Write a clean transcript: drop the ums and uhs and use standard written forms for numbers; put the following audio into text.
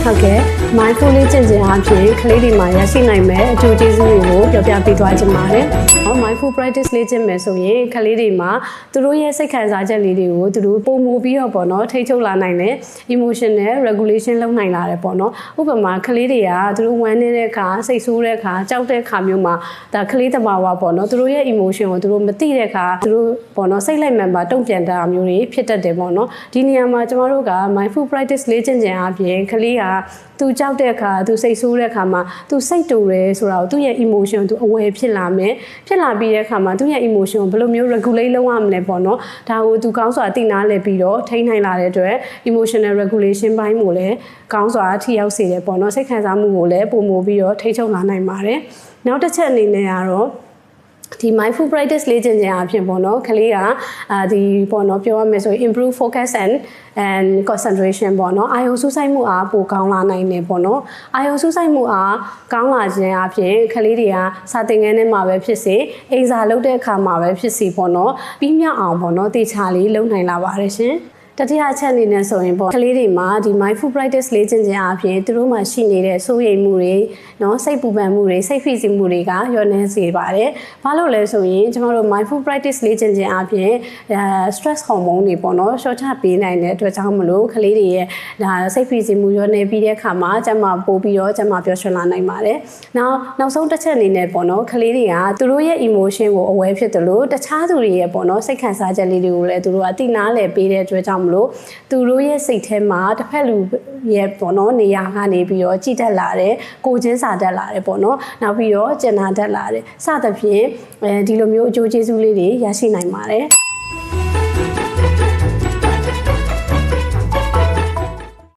ဟုတ်ကဲ့ mindful လေးကျင့်ကြံအဖြစ်ကလေးတွေမှာရရှိနိုင်မဲ့အကျိုးကျေးဇူးတွေကိုပြောပြပေးသွားချင်ပါတယ်။ mindful practice လေးကျင့်မယ်ဆိုရင်ကလေးတွေမှာသူတို့ရဲ့စိတ်ခံစားချက်လေးတွေကိုသူတို့ပုံမူပြီးတော့ပေါ့နော်ထိချုပ်လာနိုင်တယ် emotional regulation လုပ်နိုင်လာတယ်ပေါ့နော်။ဥပမာကလေးတွေကသူတို့ဝမ်းနေတဲ့အခါစိတ်ဆိုးတဲ့အခါကြောက်တဲ့အခါမျိုးမှာဒါကလေးတဘာဝပေါ့နော်သူတို့ရဲ့ emotion ကိုသူတို့မသိတဲ့အခါသူတို့ပေါ့နော်စိတ်လိုက်မှန်ပါတုံ့ပြန်တာမျိုးတွေဖြစ်တတ်တယ်ပေါ့နော်။ဒီနေရာမှာကျမတို့က mindful practice လေးကျင့်ကြံအပြင်ကလေးကသူကြောက်တဲ့အခါသူစိတ်ဆိုးတဲ့အခါမှာသူစိတ်တူတယ်ဆိုတာကိုသူ့ရဲ့ emotion သူ aware ဖြစ်လာမယ်ဖြစ်လာပြီးတဲ့အခါမှာသူ့ရဲ့ emotion ကိုဘယ်လိုမျိုး regulate လုပ်ရမလဲပေါ့နော်ဒါကိုသူကောင်းစွာသိနာလဲပြီးတော့ထိန်းနိုင်လာတဲ့အတွက် emotional regulation ဘိုင်းကိုလည်းကောင်းစွာထိရောက်စေတယ်ပေါ့နော်စိတ်ခံစားမှုကိုလည်းပုံမိုးပြီးတော့ထိချုပ်လာနိုင်ပါတယ်နောက်တစ်ချက်အနေနဲ့ကတော့ဒီ mindful practice လေးကျင့်ကြံအဖြစ်ပေါ့နော်ကလေးကဒီပေါ့နော်ပြောရမယ်ဆိုရင် improve focus and concentration ပေါ့နော်အာယုံစူးစိုက်မှုအားပိုကောင်းလာနိုင်တယ်ပေါ့နော်အာယုံစူးစိုက်မှုအားကောင်းလာခြင်းအပြင်ကလေးတွေကစာသင်ခန်းထဲမှာပဲဖြစ်စေအိမ်စာလုပ်တဲ့အခါမှာပဲဖြစ်စေပေါ့နော်ပြီးမြောက်အောင်ပေါ့နော်တေချာလေးလုပ်နိုင်လာပါတယ်ရှင်တတိယအချက်အနေနဲ့ဆိုရင်ပေါ့ကလေးတွေမှာဒီ mindful practice လေးကျင့်ကြံအပြင်သူတို့မှာရှိနေတဲ့စိုးရိမ်မှုတွေเนาะစိတ်ပူပန်မှုတွေစိတ်ဖိစီးမှုတွေကလျော့နည်းစေပါတယ်။ဘာလို့လဲဆိုရင်ကျမတို့ mindful practice လေးကျင့်ကြံအပြင်stress hormone တွေပေါ့နော်လျှော့ချပေးနိုင်တဲ့အတွက်ကြောင့်မလို့ကလေးတွေရဲ့ဒါစိတ်ဖိစီးမှုလျော့နည်းပြီးတဲ့အခါမှာကျမပို့ပြီးတော့ကျမပျော်ရွှင်လာနိုင်ပါတယ်။နောက်ဆုံးတစ်ချက်အနေနဲ့ပေါ့နော်ကလေးတွေကသူတို့ရဲ့ emotion ကို aware ဖြစ်တယ်လို့တခြားသူတွေရဲ့ပေါ့နော်စိတ်ခံစားချက်လေးတွေကိုလည်းသူတို့ကအတိနားလည်ပေးတဲ့အတွက်ကြောင့်လို့သူတို့ရဲ့စိတ်ထဲမှာတစ်ဖက်လူရဲ့ပေါ့နော်နေရာကနေပြီးတော့ကြည်တက်လာတယ်ကိုချင်းစာတက်လာတယ်ပေါ့နော်နောက်ပြီးတော့ကျန်နာတက်လာတယ်စသဖြင့်ဒီလိုမျိုးအကျိုးကျေးဇူးလေးတွေရရှိနိုင်ပါတယ်